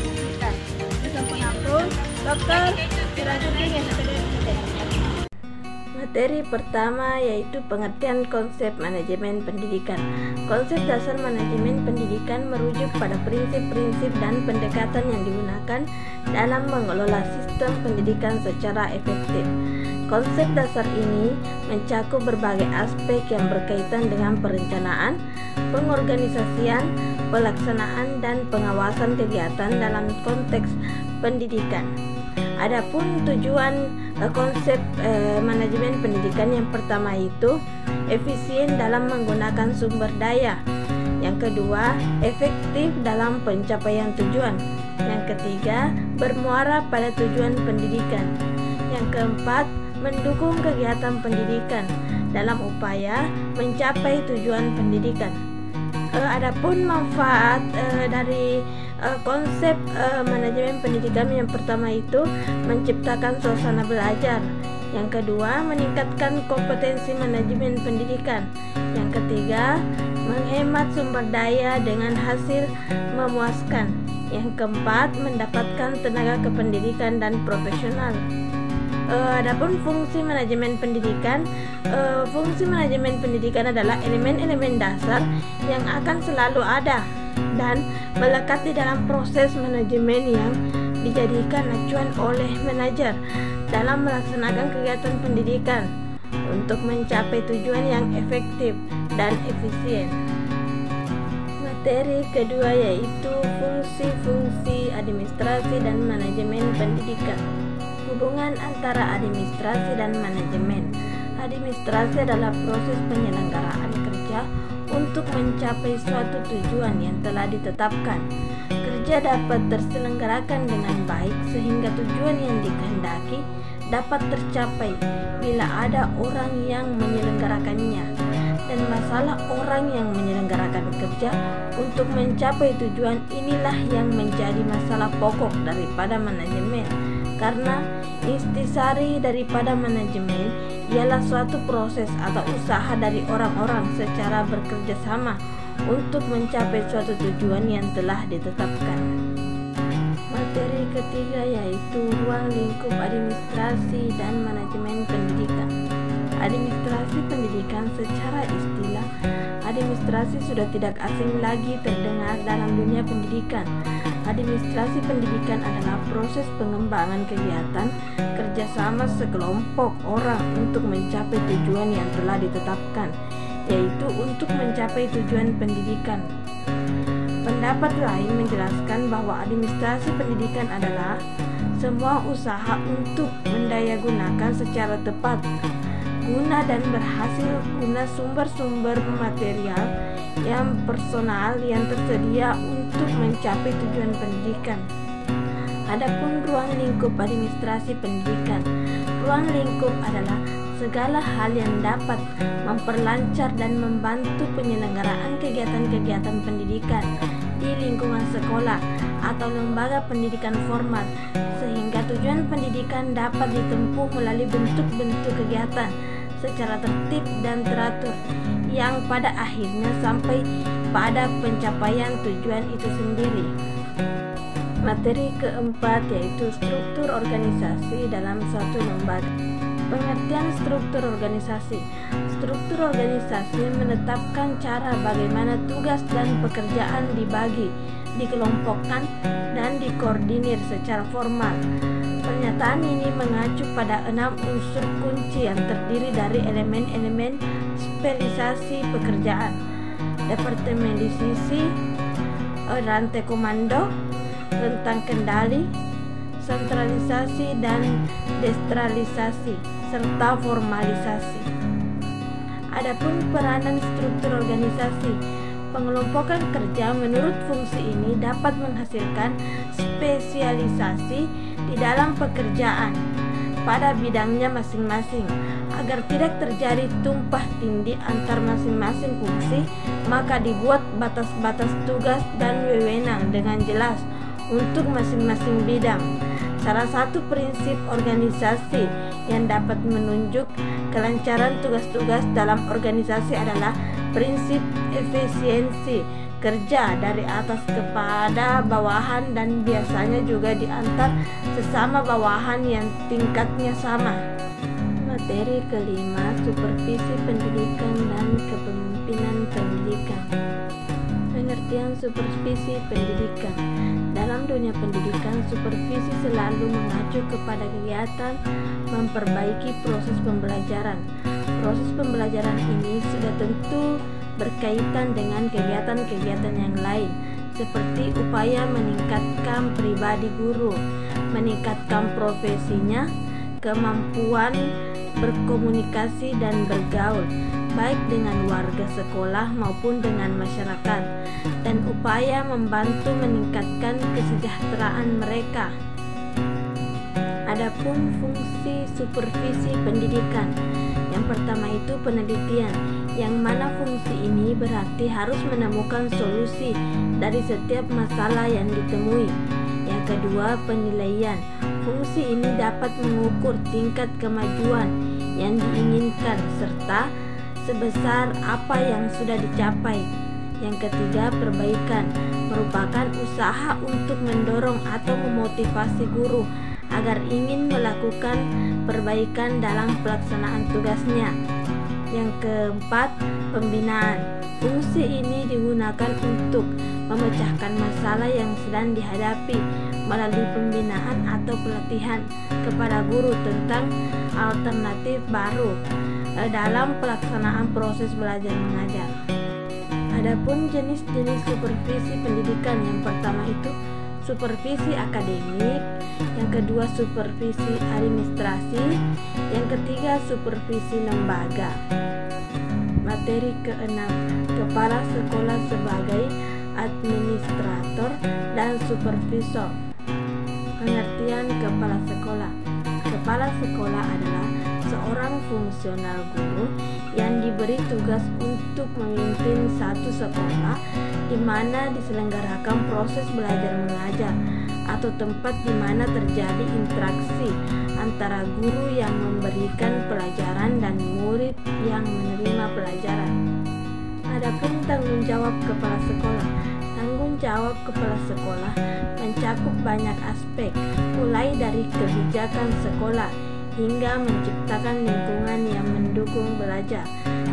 pendidikan. Bersama aku, Dr. Sirajuddin SPDMT. Materi pertama yaitu pengertian konsep manajemen pendidikan. Konsep dasar manajemen pendidikan merujuk pada prinsip-prinsip dan pendekatan yang digunakan dalam mengelola sistem pendidikan secara efektif. Konsep dasar ini mencakup berbagai aspek yang berkaitan dengan perencanaan, pengorganisasian, pelaksanaan, dan pengawasan kegiatan dalam konteks pendidikan. Adapun tujuan konsep manajemen pendidikan yang pertama itu efisien dalam menggunakan sumber daya. Yang kedua, efektif dalam pencapaian tujuan. Yang ketiga, bermuara pada tujuan pendidikan. Yang keempat, mendukung kegiatan pendidikan dalam upaya mencapai tujuan pendidikan. Adapun manfaat dari konsep manajemen pendidikan yang pertama itu menciptakan suasana belajar. Yang kedua, meningkatkan kompetensi manajemen pendidikan. Yang ketiga, menghemat sumber daya dengan hasil memuaskan. Yang keempat, mendapatkan tenaga kependidikan dan profesional. Adapun fungsi manajemen pendidikan, adalah elemen-elemen dasar yang akan selalu ada dan melekat di dalam proses manajemen yang dijadikan acuan oleh manajer dalam melaksanakan kegiatan pendidikan untuk mencapai tujuan yang efektif dan efisien. Materi kedua yaitu fungsi-fungsi administrasi dan manajemen pendidikan. Hubungan antara administrasi dan manajemen. Administrasi adalah proses penyelenggaraan kerja untuk mencapai suatu tujuan yang telah ditetapkan. Kerja dapat terselenggarakan dengan baik sehingga tujuan yang dikehendaki dapat tercapai bila ada orang yang menyelenggarakannya, dan masalah orang yang menyelenggarakan kerja untuk mencapai tujuan inilah yang menjadi masalah pokok daripada manajemen. Karena intisari daripada manajemen ialah suatu proses atau usaha dari orang-orang secara bekerja sama untuk mencapai suatu tujuan yang telah ditetapkan. Materi ketiga yaitu ruang lingkup administrasi dan manajemen pendidikan. Administrasi pendidikan secara istilah, administrasi sudah tidak asing lagi terdengar dalam dunia pendidikan. Administrasi pendidikan adalah proses pengembangan kegiatan kerjasama sekelompok orang untuk mencapai tujuan yang telah ditetapkan, yaitu untuk mencapai tujuan pendidikan. Pendapat lain menjelaskan bahwa administrasi pendidikan adalah semua usaha untuk mendayagunakan secara tepat guna dan berhasil guna sumber-sumber material yang personal yang tersedia untuk mencapai tujuan pendidikan. Adapun ruang lingkup administrasi pendidikan. Ruang lingkup adalah segala hal yang dapat memperlancar dan membantu penyelenggaraan kegiatan-kegiatan pendidikan di lingkungan sekolah atau lembaga pendidikan formal, sehingga tujuan pendidikan dapat ditempuh melalui bentuk-bentuk kegiatan secara tertib dan teratur yang pada akhirnya sampai pada pencapaian tujuan itu sendiri. Materi keempat yaitu struktur organisasi dalam suatu lembaga. Pengertian struktur organisasi. Struktur organisasi menetapkan cara bagaimana tugas dan pekerjaan dibagi, dikelompokkan, dan dikoordinir secara formal. Pernyataan ini mengacu pada 6 unsur kunci yang terdiri dari elemen-elemen spesialisasi pekerjaan, departementalisasi, rantai komando, rentang kendali, sentralisasi dan desentralisasi, serta formalisasi. Adapun peranan struktur organisasi, pengelompokan kerja menurut fungsi ini dapat menghasilkan spesialisasi di dalam pekerjaan pada bidangnya masing-masing. Agar tidak terjadi tumpah tindih antar masing-masing fungsi, maka dibuat batas-batas tugas dan wewenang dengan jelas untuk masing-masing bidang. Salah satu prinsip organisasi yang dapat menunjuk kelancaran tugas-tugas dalam organisasi adalah prinsip efisiensi. kerja dari atas kepada bawahan dan biasanya juga diantar sesama bawahan yang tingkatnya sama. Materi kelima, supervisi pendidikan dan kepemimpinan pendidikan. Pengertian supervisi pendidikan. Dalam dunia pendidikan, supervisi selalu mengacu kepada kegiatan memperbaiki proses pembelajaran. Proses pembelajaran ini sudah tentu berkaitan dengan kegiatan-kegiatan yang lain, seperti upaya meningkatkan pribadi guru, meningkatkan profesinya, kemampuan berkomunikasi dan bergaul, baik dengan warga sekolah maupun dengan masyarakat, dan upaya membantu meningkatkan kesejahteraan mereka. Adapun fungsi supervisi pendidikan, yang pertama itu penelitian, yang mana fungsi ini berarti harus menemukan solusi dari setiap masalah yang ditemui. Yang kedua, penilaian. Fungsi ini dapat mengukur tingkat kemajuan yang diinginkan serta sebesar apa yang sudah dicapai. Yang ketiga, perbaikan, merupakan usaha untuk mendorong atau memotivasi guru agar ingin melakukan perbaikan dalam pelaksanaan tugasnya. Yang keempat, pembinaan. Fungsi ini digunakan untuk memecahkan masalah yang sedang dihadapi melalui pembinaan atau pelatihan kepada guru tentang alternatif baru dalam pelaksanaan proses belajar mengajar. Adapun jenis-jenis supervisi pendidikan, yang pertama itu supervisi akademik, yang kedua supervisi administrasi, yang ketiga supervisi lembaga. Materi keenam, kepala sekolah sebagai administrator dan supervisor. Pengertian kepala sekolah. Kepala sekolah adalah seorang fungsional guru yang diberi tugas untuk memimpin satu sekolah di mana diselenggarakan proses belajar mengajar atau tempat di mana terjadi interaksi antara guru yang memberikan pelajaran dan murid yang menerima pelajaran. Adapun tanggung jawab kepala sekolah. Tanggung jawab kepala sekolah mencakup banyak aspek, mulai dari kebijakan sekolah hingga menciptakan lingkungan yang mendukung belajar.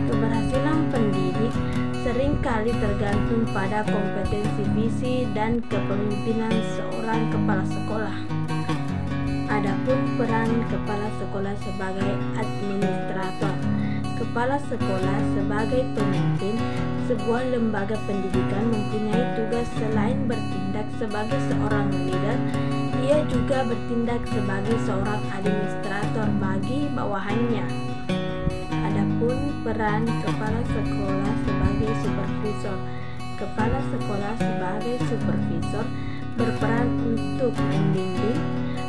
Keberhasilan pendidik seringkali tergantung pada kompetensi visi dan kepemimpinan seorang kepala sekolah. Adapun peran kepala sekolah sebagai administrator. Kepala sekolah sebagai pemimpin sebuah lembaga pendidikan mempunyai tugas selain bertindak sebagai seorang leader, ia juga bertindak sebagai seorang administrator bagi bawahannya. Adapun peran kepala sekolah sebagai supervisor. Kepala sekolah sebagai supervisor berperan untuk membimbing,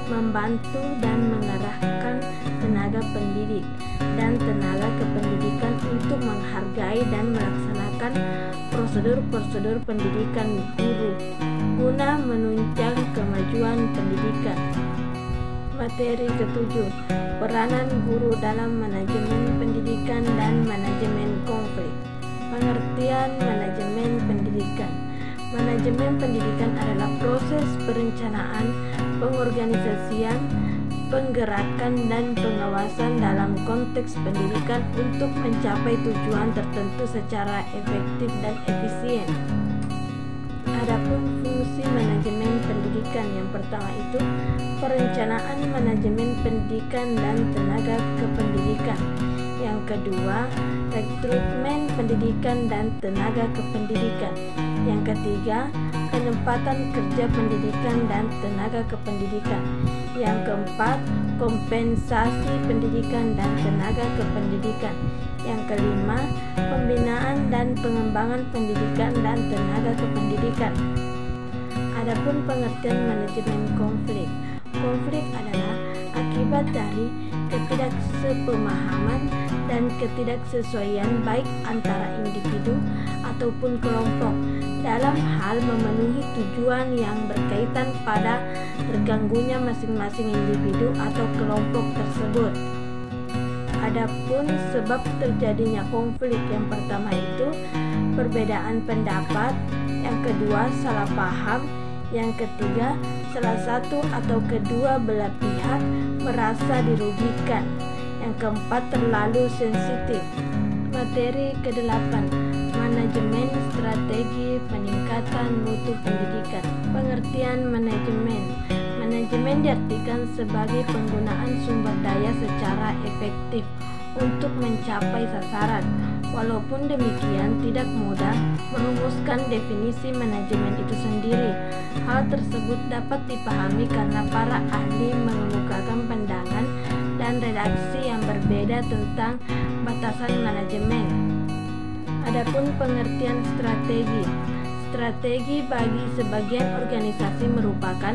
membantu dan mengarahkan tenaga pendidik dan tenaga kependidikan untuk menghargai dan melaksanakan prosedur-prosedur pendidikan guru guna menunjang kemajuan pendidikan. Materi ketujuh, peranan guru dalam manajemen pendidikan dan manajemen konflik. Pengertian manajemen pendidikan. Manajemen pendidikan adalah proses perencanaan, pengorganisasian, penggerakan dan pengawasan dalam konteks pendidikan untuk mencapai tujuan tertentu secara efektif dan efisien. Adapun fungsi manajemen pendidikan, yang pertama itu perencanaan manajemen pendidikan dan tenaga kependidikan. Yang kedua, rekrutmen pendidikan dan tenaga kependidikan. Yang ketiga, penempatan kerja pendidikan dan tenaga kependidikan. Yang keempat, kompensasi pendidikan dan tenaga kependidikan. Yang kelima, pembinaan dan pengembangan pendidikan dan tenaga kependidikan. Adapun pengertian manajemen konflik. Konflik adalah akibat dari ketidaksepemahaman dan ketidaksesuaian baik antara individu ataupun kelompok dalam hal memenuhi tujuan yang berkaitan pada terganggunya masing-masing individu atau kelompok tersebut. Adapun sebab terjadinya konflik, yang pertama itu perbedaan pendapat, yang kedua salah paham, yang ketiga salah satu atau kedua belah pihak merasa dirugikan, yang keempat terlalu sensitif. Materi ke-8, manajemen strategi peningkatan mutu pendidikan. Pengertian manajemen. Manajemen diartikan sebagai penggunaan sumber daya secara efektif untuk mencapai sasaran. Walaupun demikian, tidak mudah merumuskan definisi manajemen itu sendiri. Hal tersebut dapat dipahami karena para ahli mengemukakan pandangan dan redaksi yang berbeda tentang batasan manajemen. Adapun pengertian strategi. Strategi bagi sebagian organisasi merupakan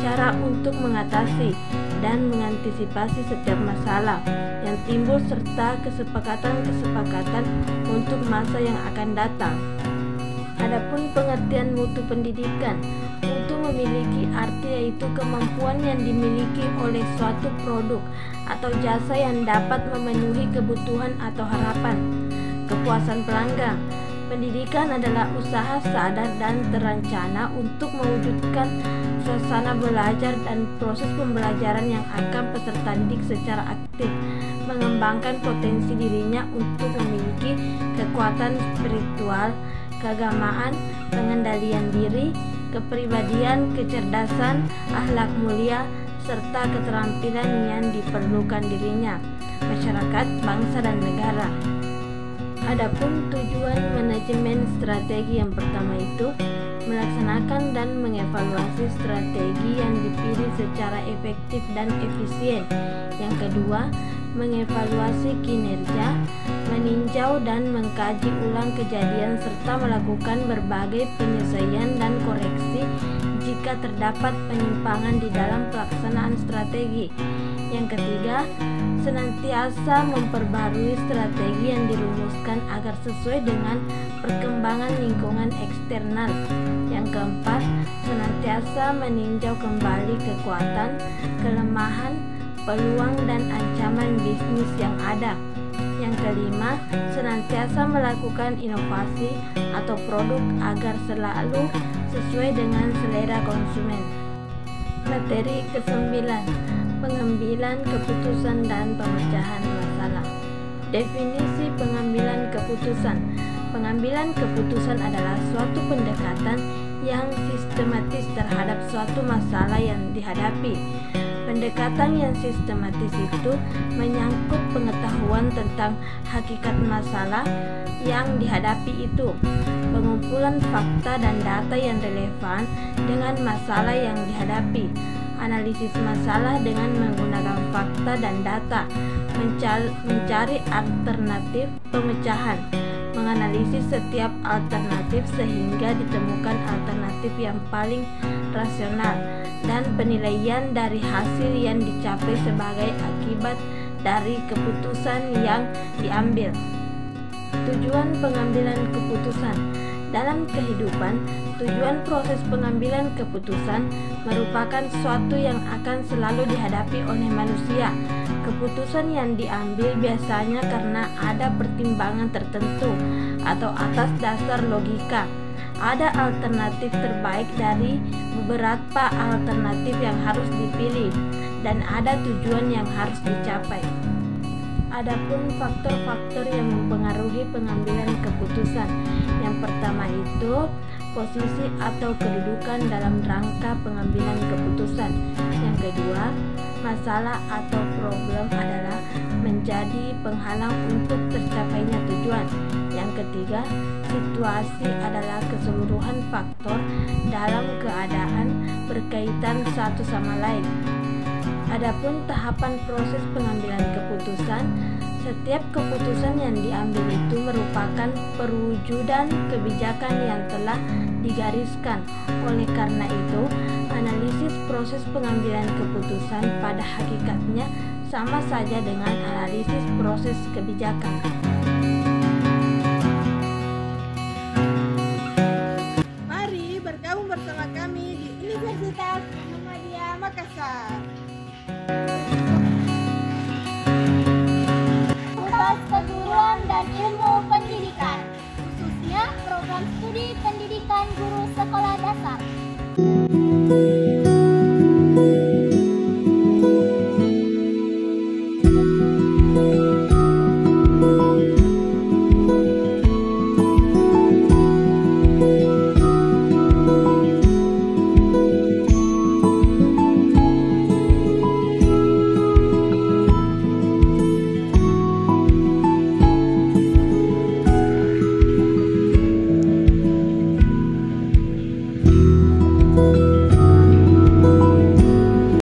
cara untuk mengatasi dan mengantisipasi setiap masalah yang timbul serta kesepakatan-kesepakatan untuk masa yang akan datang. Adapun pengertian mutu pendidikan. Mutu memiliki arti yaitu kemampuan yang dimiliki oleh suatu produk atau jasa yang dapat memenuhi kebutuhan atau harapan. Kepuasan pelanggan. Pendidikan adalah usaha sadar dan terencana untuk mewujudkan suasana belajar dan proses pembelajaran yang akan peserta didik secara aktif mengembangkan potensi dirinya untuk memiliki kekuatan spiritual, keagamaan, pengendalian diri, kepribadian, kecerdasan, akhlak mulia, serta keterampilan yang diperlukan dirinya, masyarakat, bangsa, dan negara. Adapun tujuan manajemen strategi, yang pertama itu melaksanakan dan mengevaluasi strategi yang dipilih secara efektif dan efisien. Yang kedua, mengevaluasi kinerja, meninjau dan mengkaji ulang kejadian serta melakukan berbagai penyesuaian dan koreksi jika terdapat penyimpangan di dalam pelaksanaan strategi. Yang ketiga, senantiasa memperbarui strategi yang dirumuskan agar sesuai dengan perkembangan lingkungan eksternal. Yang keempat, senantiasa meninjau kembali kekuatan, kelemahan, peluang, dan ancaman bisnis yang ada. Yang kelima, senantiasa melakukan inovasi atau produk agar selalu sesuai dengan selera konsumen. Materi ke-9, pengambilan keputusan dan pemecahan masalah. Definisi pengambilan keputusan. Pengambilan keputusan adalah suatu pendekatan yang sistematis terhadap suatu masalah yang dihadapi. Pendekatan yang sistematis itu menyangkut pengetahuan tentang hakikat masalah yang dihadapi itu, pengumpulan fakta dan data yang relevan dengan masalah yang dihadapi, analisis masalah dengan menggunakan fakta dan data, mencari alternatif pemecahan, menganalisis setiap alternatif sehingga ditemukan alternatif yang paling rasional, dan penilaian dari hasil yang dicapai sebagai akibat dari keputusan yang diambil. Tujuan pengambilan keputusan. Dalam kehidupan, tujuan proses pengambilan keputusan merupakan sesuatu yang akan selalu dihadapi oleh manusia. Keputusan yang diambil biasanya karena ada pertimbangan tertentu atau atas dasar logika. Ada alternatif terbaik dari beberapa alternatif yang harus dipilih, dan ada tujuan yang harus dicapai. Adapun faktor-faktor yang mempengaruhi pengambilan keputusan. Yang pertama itu posisi atau kedudukan dalam rangka pengambilan keputusan. Yang kedua, masalah atau problem adalah menjadi penghalang untuk tercapainya tujuan. Yang ketiga, situasi adalah keseluruhan faktor dalam keadaan berkaitan satu sama lain. Adapun tahapan proses pengambilan keputusan, setiap keputusan yang diambil itu merupakan perwujudan kebijakan yang telah digariskan. Oleh karena itu, analisis proses pengambilan keputusan pada hakikatnya sama saja dengan analisis proses kebijakan. Mari bergabung bersama kami di Universitas Muhammadiyah Makassar. Fakultas Keguruan dan Ilmu Pendidikan, khususnya program studi pendidikan guru sekolah dasar.